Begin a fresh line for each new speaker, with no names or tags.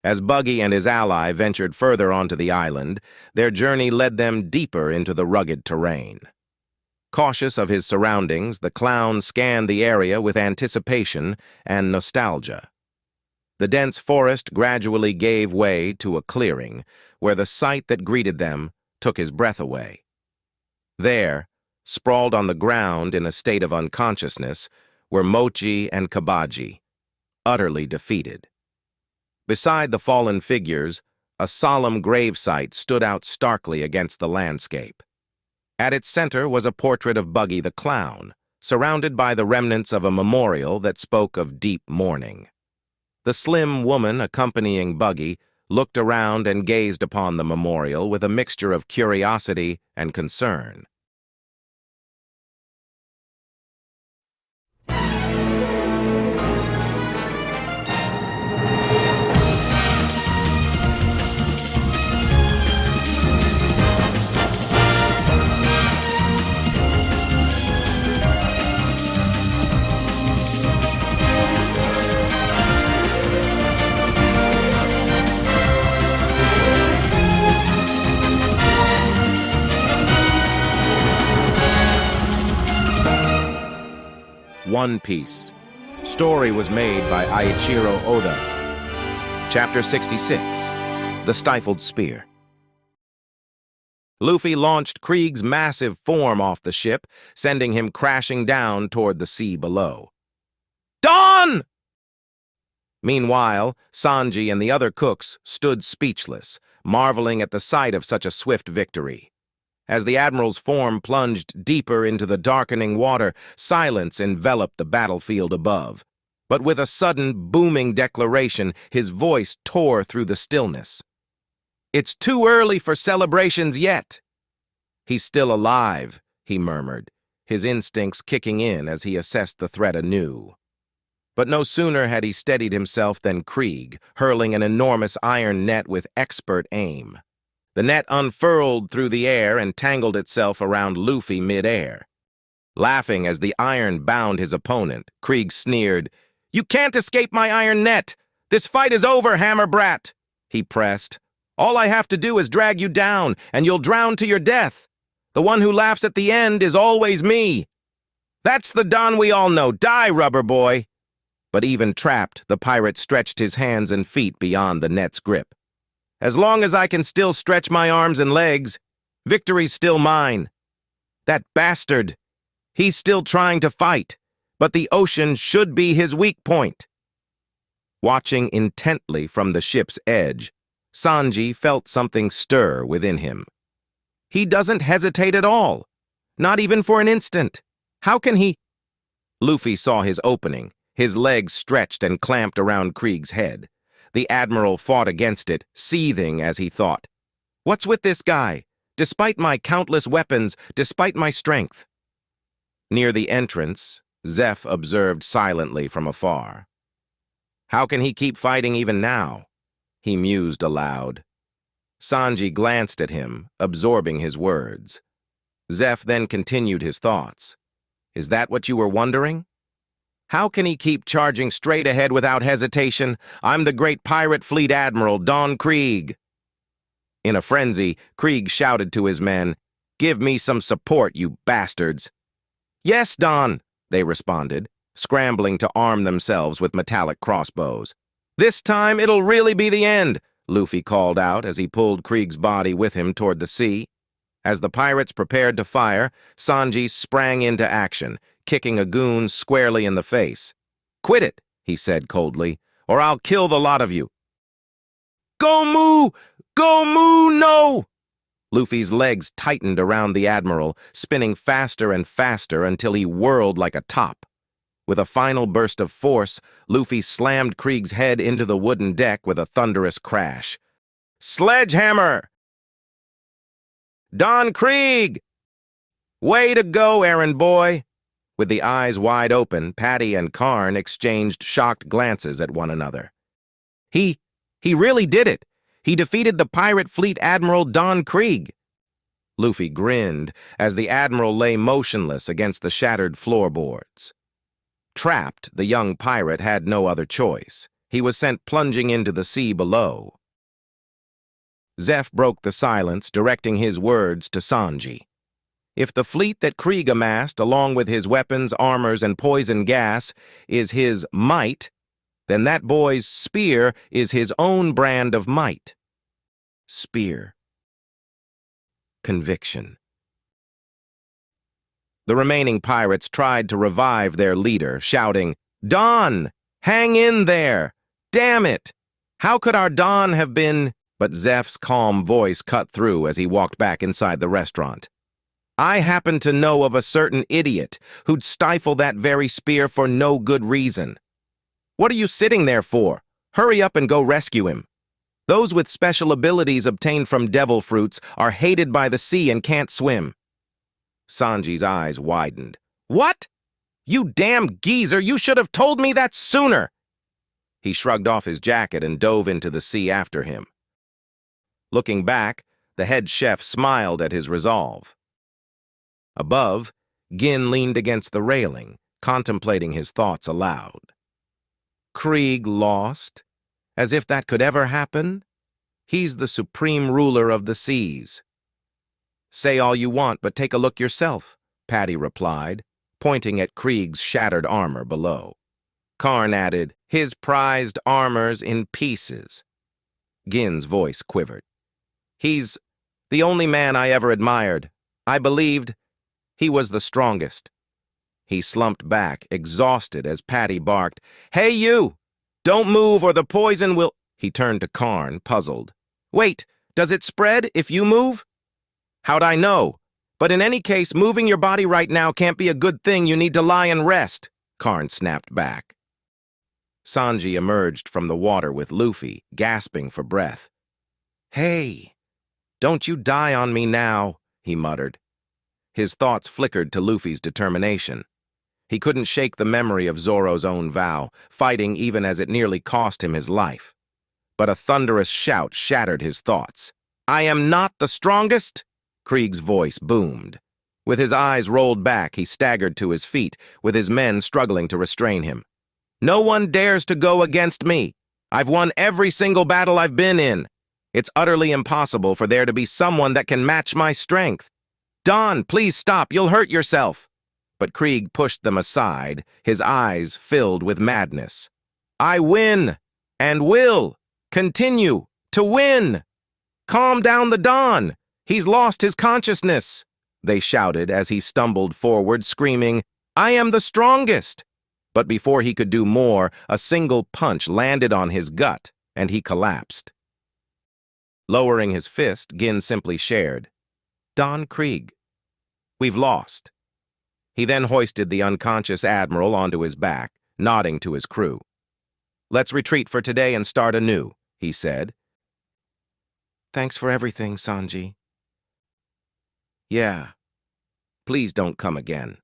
As Buggy and his ally ventured further onto the island, their journey led them deeper into the rugged terrain. Cautious of his surroundings, the clown scanned the area with anticipation and nostalgia. The dense forest gradually gave way to a clearing, where the sight that greeted them took his breath away. There, sprawled on the ground in a state of unconsciousness, were Mochi and Kabaji, utterly defeated. Beside the fallen figures, a solemn gravesite stood out starkly against the landscape. At its center was a portrait of Buggy the Clown, surrounded by the remnants of a memorial that spoke of deep mourning. The slim woman accompanying Buggy looked around and gazed upon the memorial with a mixture of curiosity and concern. One Piece. Story was made by Eiichiro Oda. Chapter 66. The Stifled Spear. Luffy launched Krieg's massive form off the ship, sending him crashing down toward the sea below. Don! Meanwhile, Sanji and the other cooks stood speechless, marveling at the sight of such a swift victory. As the admiral's form plunged deeper into the darkening water, silence enveloped the battlefield above. But with a sudden, booming declaration, his voice tore through the stillness. "It's too early for celebrations yet." "He's still alive," he murmured, his instincts kicking in as he assessed the threat anew. But no sooner had he steadied himself than Krieg, hurling an enormous iron net with expert aim. The net unfurled through the air and tangled itself around Luffy mid-air. Laughing as the iron bound his opponent, Krieg sneered, "You can't escape my iron net! This fight is over, hammer brat!" He pressed. "All I have to do is drag you down, and you'll drown to your death. The one who laughs at the end is always me. That's the Don we all know. Die, rubber boy!" But even trapped, the pirate stretched his hands and feet beyond the net's grip. "As long as I can still stretch my arms and legs, victory's still mine. That bastard, he's still trying to fight, but the ocean should be his weak point." Watching intently from the ship's edge, Sanji felt something stir within him. He doesn't hesitate at all, not even for an instant. How can he? Luffy saw his opening, his legs stretched and clamped around Krieg's head. The admiral fought against it, seething as he thought. What's with this guy? Despite my countless weapons, despite my strength. Near the entrance, Zeph observed silently from afar. How can he keep fighting even now? He mused aloud. Sanji glanced at him, absorbing his words. Zeph then continued his thoughts. Is that what you were wondering? How can he keep charging straight ahead without hesitation? I'm the great pirate fleet admiral, Don Krieg. In a frenzy, Krieg shouted to his men, "Give me some support, you bastards." "Yes, Don," they responded, scrambling to arm themselves with metallic crossbows. "This time it'll really be the end," Luffy called out as he pulled Krieg's body with him toward the sea. As the pirates prepared to fire, Sanji sprang into action, kicking a goon squarely in the face. "Quit it," he said coldly, "or I'll kill the lot of you." "Go moo! Go moo, no!" Luffy's legs tightened around the admiral, spinning faster and faster until he whirled like a top. With a final burst of force, Luffy slammed Krieg's head into the wooden deck with a thunderous crash. "Sledgehammer! Don Krieg! Way to go, errand boy!" With the eyes wide open, Patty and Karn exchanged shocked glances at one another. He really did it. He defeated the pirate fleet admiral Don Krieg. Luffy grinned as the admiral lay motionless against the shattered floorboards. Trapped, the young pirate had no other choice. He was sent plunging into the sea below. Zeph broke the silence, directing his words to Sanji. If the fleet that Krieg amassed, along with his weapons, armors, and poison gas, is his might, then that boy's spear is his own brand of might. Spear. Conviction. The remaining pirates tried to revive their leader, shouting, "Don! Hang in there! Damn it! How could our Don have been—" But Zeph's calm voice cut through as he walked back inside the restaurant. "I happen to know of a certain idiot who'd stifle that very spear for no good reason. What are you sitting there for? Hurry up and go rescue him. Those with special abilities obtained from devil fruits are hated by the sea and can't swim." Sanji's eyes widened. "What? You damn geezer, you should have told me that sooner!" He shrugged off his jacket and dove into the sea after him. Looking back, the head chef smiled at his resolve. Above, Gin leaned against the railing, contemplating his thoughts aloud. Krieg lost? As if that could ever happen? He's the supreme ruler of the seas. "Say all you want, but take a look yourself," Patty replied, pointing at Krieg's shattered armor below. Karn added, "His prized armor's in pieces." Gin's voice quivered. "He's the only man I ever admired. I believed he was the strongest." He slumped back, exhausted, as Patty barked, "Hey, you! Don't move or the poison will—" He turned to Karn, puzzled. "Wait, does it spread if you move?" "How'd I know? But in any case, moving your body right now can't be a good thing. You need to lie and rest," Karn snapped back. Sanji emerged from the water with Luffy, gasping for breath. "Hey, don't you die on me now," he muttered. His thoughts flickered to Luffy's determination. He couldn't shake the memory of Zoro's own vow, fighting even as it nearly cost him his life. But a thunderous shout shattered his thoughts. "I am not the strongest?" Krieg's voice boomed. With his eyes rolled back, he staggered to his feet, with his men struggling to restrain him. "No one dares to go against me. I've won every single battle I've been in. It's utterly impossible for there to be someone that can match my strength. Don, please stop, you'll hurt yourself." But Krieg pushed them aside, his eyes filled with madness. "I win, and will continue to win. Calm down the Don. He's lost his consciousness," they shouted as he stumbled forward, screaming, "I am the strongest." But before he could do more, a single punch landed on his gut, and he collapsed. Lowering his fist, Gin simply shared, "Don Krieg, we've lost." He then hoisted the unconscious admiral onto his back, nodding to his crew. "Let's retreat for today and start anew," he said. "Thanks for everything, Sanji." "Yeah, please don't come again."